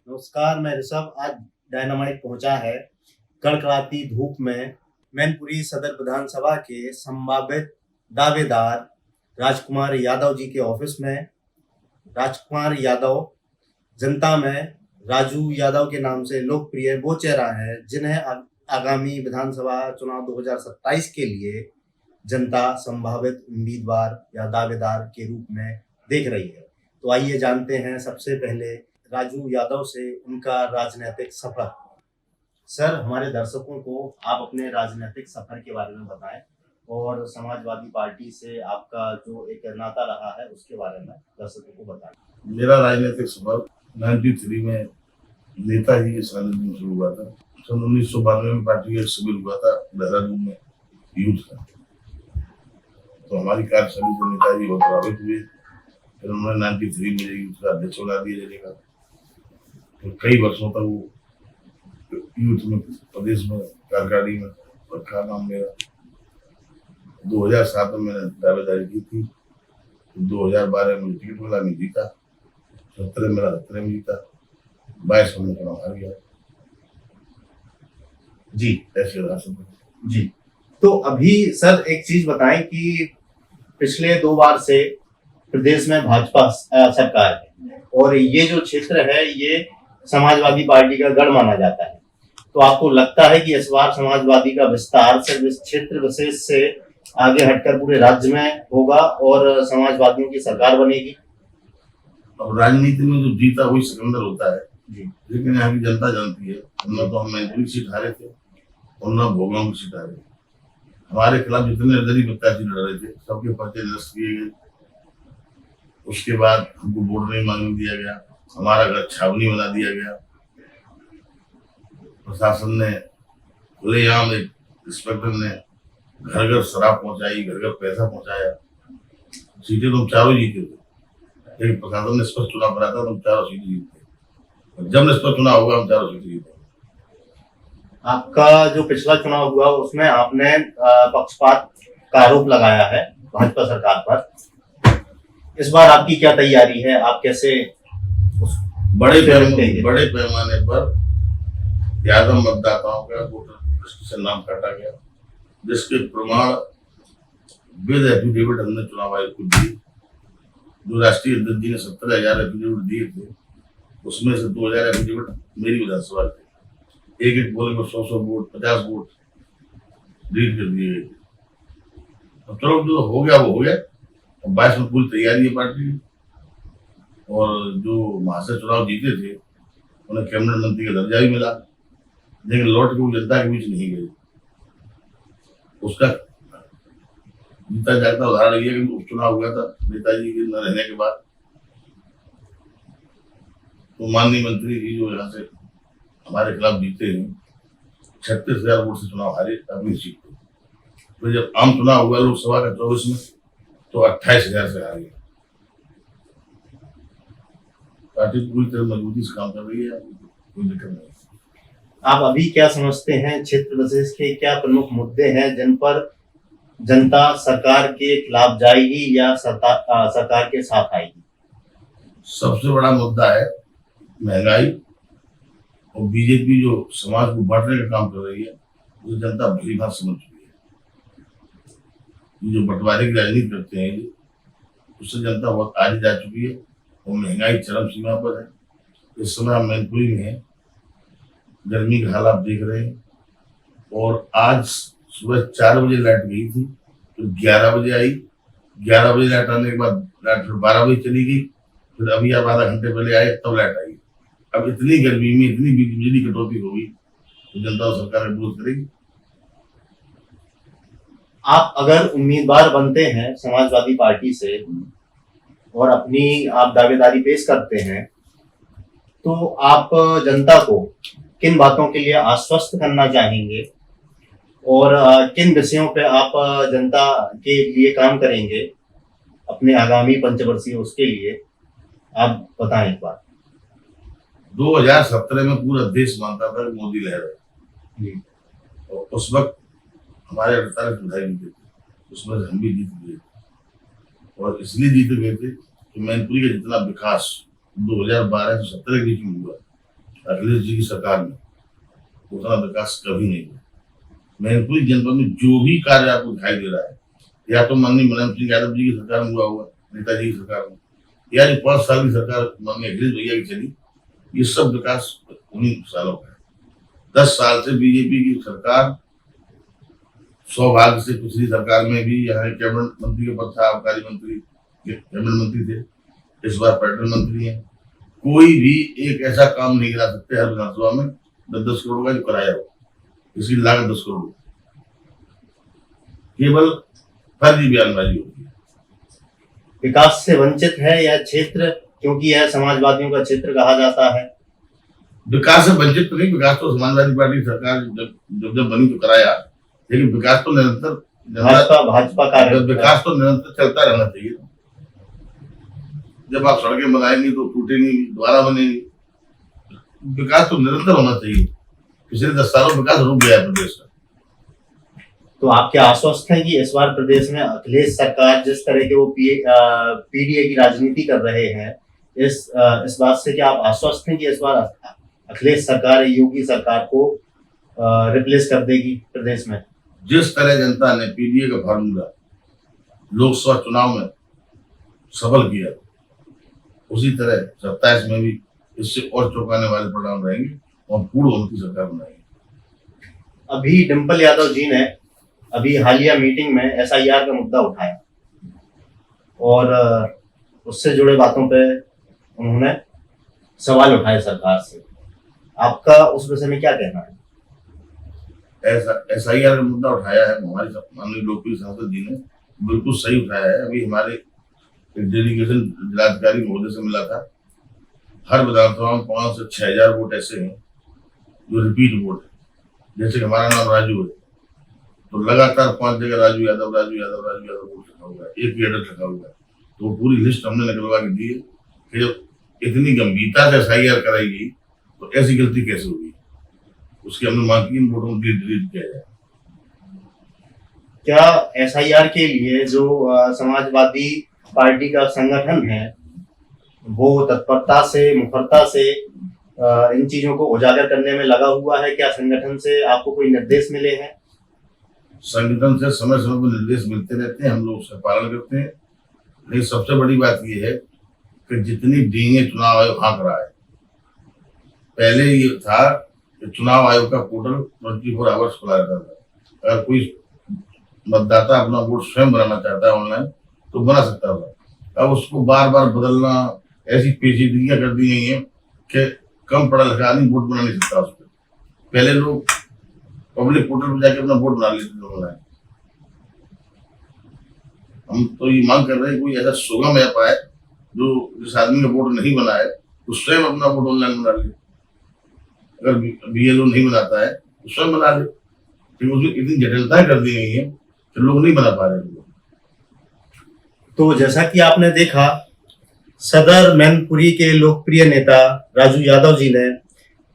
नमस्कार, मैं ऋषभ। आज डायनामाइट पहुंचा है कड़कड़ाती धूप में मैनपुरी सदर विधानसभा के संभावित दावेदार राजकुमार यादव जी के ऑफिस में। राजकुमार यादव जनता में राजू यादव के नाम से लोकप्रिय वो चेहरा है जिन्हें आगामी विधानसभा चुनाव 2027 के लिए जनता संभावित उम्मीदवार या दावेदार के रूप में देख रही है। तो आइए जानते हैं सबसे पहले राजू यादव से उनका राजनीतिक सफर। सर, हमारे दर्शकों को आप अपने राजनीतिक सफर के बारे में बताएं और समाजवादी पार्टी से आपका जो एक नाता रहा है उसके बारे में दर्शकों को बताएं। मेरा राजनीतिक सफर 93 में नेताजी के सानिध्य में शुरू हुआ था। सन 1992 में पार्टी का शिविर हुआ था देहरादून में यूथ का, तो हमारी कार्यशैली से नेताजी बहुत प्रभावित हुए। फिर उन्होंने 93 में यूथ का अध्यक्ष बना दिया जाएगा। तो कई वर्षों तक वो यूथ में प्रदेश में कार्यकारिणी में रखा नाम मेरा। 2007 में मैंने दावेदारी की थी। 2012 में टिकट मिला, मैं जीता। 17 मेरा 17 में जीता। 22 में चुनाव हार गया। जी, ऐसे रहा सब। जी। तो अभी सर एक चीज बताएं कि पिछले 2 बार से प्रदेश में भाजपा सरकार है और ये जो क्षेत्र है ये समाजवादी पार्टी का गढ़ माना जाता है। तो आपको लगता है कि इस बार समाजवादी का विस्तार सिर्फ इस क्षेत्र विशेष से आगे हटकर पूरे राज्य में होगा और समाजवादियों की सरकार बनेगी? अब राजनीति में जो जीता वही सिकंदर होता है जी। लेकिन यहाँ की जनता जानती है। न तो हम मैनपुरी सीट हारे थे और न भोगांव की सीट हारे। हमारे खिलाफ जितने निर्दलीय प्रत्याशी लड़ रहे थे सबके पर्चे निरस्त किए गए। उसके बाद हमको वोट नहीं मांगने दिया गया। हमारा घर छावनी बना दिया गया। प्रशासन ने खुलेआम एक इंस्पेक्टर ने घर घर शराब पहुंचाई, घर घर पैसा पहुंचाया। सीटें तो हम चारों जीते थे, लेकिन प्रशासन ने स्पष्ट चुनाव कराया था तो हम चारों सीटें जीते। जब निष्पक्ष चुनाव हुआ हम चारों सीटें जीते। आपका जो पिछला चुनाव हुआ उसमें आपने पक्षपात का आरोप लगाया है भाजपा सरकार पर। इस बार आपकी क्या तैयारी है? आप कैसे बड़े पैमाने पर यादव मतदाताओं का वोटर लिस्ट से नाम काटा गया, जिसके प्रमाण विद एफिडेविट हमने चुनाव आयोग को दिए। जो राष्ट्रीय अध्यक्ष जी ने 70,000 एफिडेविट दिए थे उसमें से 2,000 एफिडेविट मेरी विधानसभा थे। एक बोले में 100 वोट 50 वोट रीड कर दिए गए। अब चलो जो हो गया वो हो गया। 22 में पूरी तैयारी है पार्टी की। और जो महाशय चुनाव जीते थे उन्हें कैबिनेट मंत्री का दर्जा भी मिला, लेकिन लौट के वो जनता के बीच नहीं गए। उसका जीता जागता उदाहरण ये कि उपचुनाव हुआ था नेताजी के न रहने के बाद। तो माननीय मंत्री जी जो यहाँ से हमारे खिलाफ जीते हैं 36,000 वोट से चुनाव हारे अपनी सीट पे। तो जब आम चुनाव हुआ लोकसभा का 24 में तो 28,000 से हार गया। पार्टी पूरी तरह मजबूती से काम कर रही है, कोई दिक्कत नहीं। आप अभी क्या समझते हैं क्षेत्र विशेष के क्या प्रमुख मुद्दे हैं जिन पर जनता सरकार के खिलाफ जाएगी या सरकार के साथ आएगी? सबसे बड़ा मुद्दा है महंगाई और बीजेपी जो समाज को बांटने का काम कर रही है वो जनता भली भांति समझ चुकी है। ये जो बंटवारे की राजनीति करते हैं उससे जनता बहुत आगे जा चुकी है और महंगाई चरम सीमा पर है। इस समय हम मैनपुरी में है, गर्मी का हाल आप देख रहे हैं। और आज सुबह 4 बजे लाइट गई थी तो 11 बजे आई। 11 बजे लाइट आने के बाद लाइट फिर 12 बजे चली गई। फिर अभी आप आधा घंटे पहले आए तब लाइट आई। अब इतनी गर्मी में इतनी बिजली कटौती होगी तो जनता सरकार विरोध करेगी। आप अगर उम्मीदवार बनते हैं समाजवादी पार्टी से और अपनी आप दावेदारी पेश करते हैं तो आप जनता को किन बातों के लिए आश्वस्त करना चाहेंगे और किन विषयों पे आप जनता के लिए काम करेंगे अपने आगामी पंचवर्षीय उसके लिए आप बताएं एक बार। 2017 में पूरा देश मानता था मोदी लहर है और उस वक्त हमारे 48 विधायक जीते थे, उसमें हम भी जीत गए। और इसलिए जीते गए थे कि मैनपुरी का जितना विकास 2012 से 17 के बीच में हुआ अखिलेश जी की सरकार में उतना विकास कभी नहीं हुआ। मैनपुरी जनपद में जो भी कार्य आपको दिखाई दे रहा है, या तो माननीय मुलायम सिंह यादव जी की सरकार में हुआ हुआ, नेताजी की सरकार में, या जो 5 साल की सरकार माननीय अखिलेश भैया की चली, ये सब विकास उन्हीं सालों का है। 10 साल से बीजेपी की सरकार, सौभाग्य से पिछली सरकार में भी यहाँ कैबिनेट मंत्री के पद था, आबकारी मंत्री, कैबिनेट मंत्री थे, इस बार पर्यटन मंत्री हैं। कोई भी एक ऐसा काम नहीं करा सकते हर विधानसभा में 10-10 करोड़ का जो कराया हो, इसकी लागत 10 करोड़, केवल फर्जी बयानबाजी होती है। विकास से वंचित है यह क्षेत्र, क्योंकि यह समाजवादियों का क्षेत्र कहा जाता है। विकास से वंचित तो नहीं, विकास तो समाजवादी पार्टी सरकार जब बनी तो कराया, लेकिन विकास तो निरंतर भाजपा का विकास तो निरंतर चलता रहना चाहिए। जब आप सड़कें बनाएंगे तो टूटेंगी, दोबारा बनेगी। विकास तो निरंतर होना चाहिए। पिछले 10 सालों में विकास रुक गया प्रदेश का। तो आप क्या आश्वस्त हैं कि इस बार प्रदेश में अखिलेश सरकार जिस तरह के वो पीडीए की राजनीति कर रहे हैं, इस बात से क्या आप आश्वस्त हैं कि इस बार अखिलेश सरकार योगी सरकार को रिप्लेस कर देगी प्रदेश में? जिस तरह जनता ने पीडीए का फार्मूला लोकसभा चुनाव में सफल किया, उसी तरह 27 में भी इससे और चौंकाने वाले परिणाम रहेंगे और पूर्ण उनकी सरकार बनाएंगे। अभी डिम्पल यादव जी ने अभी हालिया मीटिंग में एसआईआर का मुद्दा उठाया और उससे जुड़े बातों पे उन्होंने सवाल उठाए सरकार से। आपका उस विषय में क्या कहना है? एसआईआर का मुद्दा उठाया है हमारे माननीय लोकप्रिय सांसद जी ने, बिल्कुल सही उठाया है। अभी हमारे एक डेलीगेशन जिलाधिकारी महोदय से मिला था। हर विधानसभा में 5 से 6,000 वोट ऐसे हैं जो रिपीट वोट है। जैसे हमारा नाम राजू है, तो लगातार 5 जगह राजू यादव वोट लिखा हुआ है, एक एड्रेस लिखा हुआ है। तो पूरी लिस्ट हमने निकलवा के दी है कि जब इतनी गंभीरता से एसआईआर कराई गई तो ऐसी गलती कैसे होगी। उसकी हमने मांग की वोटों को डिलीट किया जाए। क्या एसआईआर के लिए जो समाजवादी पार्टी का संगठन है वो तत्परता से मुखरता से इन चीजों को उजागर करने में लगा हुआ है? क्या संगठन से आपको कोई निर्देश मिले हैं? संगठन से समय समय पर निर्देश मिलते रहते हैं, हम लोग उसका पालन करते हैं। लेकिन सबसे बड़ी बात यह है कि जितनी डींगे चुनाव आयोग हाँक रहा है, पहले ये था कि चुनाव आयोग का पोर्टल 24 आवर्स खुला रहता था। अगर कोई मतदाता अपना वोट स्वयं बनाना चाहता है ऑनलाइन तो बना सकता था। अब उसको बार बार बदलना, ऐसी पेचीदगियां कर दी गई हैं कि कम पढ़ा लिखा आदमी वोट बना नहीं सकता उस पर। पहले लोग पब्लिक पोर्टल पर जाके अपना वोट बना लेते थे ऑनलाइन। हम तो ये मांग कर रहे हैं कोई ऐसा सुगम ऐप आए जो जिस आदमी का वोट नहीं बना है तो स्वयं अपना वोट ऑनलाइन बना ले। अगर बीएलओ नहीं बनाता है तो स्वयं बना ले, लेकिन उसमें इतनी जटिलताएं कर दी गई है कि लोग नहीं बना पा रहे। तो जैसा कि आपने देखा, सदर मैनपुरी के लोकप्रिय नेता राजू यादव जी ने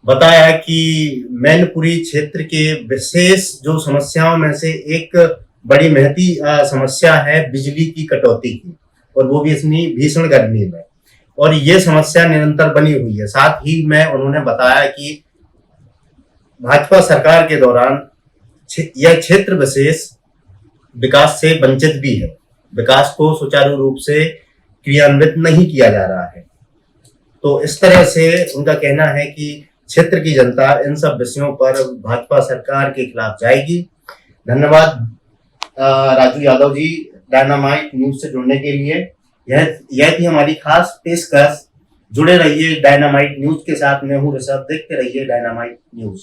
बताया कि मैनपुरी क्षेत्र के विशेष जो समस्याओं में से एक बड़ी महती समस्या है बिजली की कटौती की, और वो भी इतनी भीषण गर्मी में, और ये समस्या निरंतर बनी हुई है। साथ ही में उन्होंने बताया कि भाजपा सरकार के दौरान यह क्षेत्र विशेष विकास से वंचित भी है, विकास को सुचारू रूप से क्रियान्वित नहीं किया जा रहा है। तो इस तरह से उनका कहना है कि क्षेत्र की जनता इन सब विषयों पर भाजपा सरकार के खिलाफ जाएगी। धन्यवाद राजू यादव जी, डायनामाइट न्यूज से जुड़ने के लिए। यह थी हमारी खास पेशकश। जुड़े रहिए डायनामाइट न्यूज के साथ। मैं हूं ऋषभ, देखते रहिए डायनामाइट न्यूज।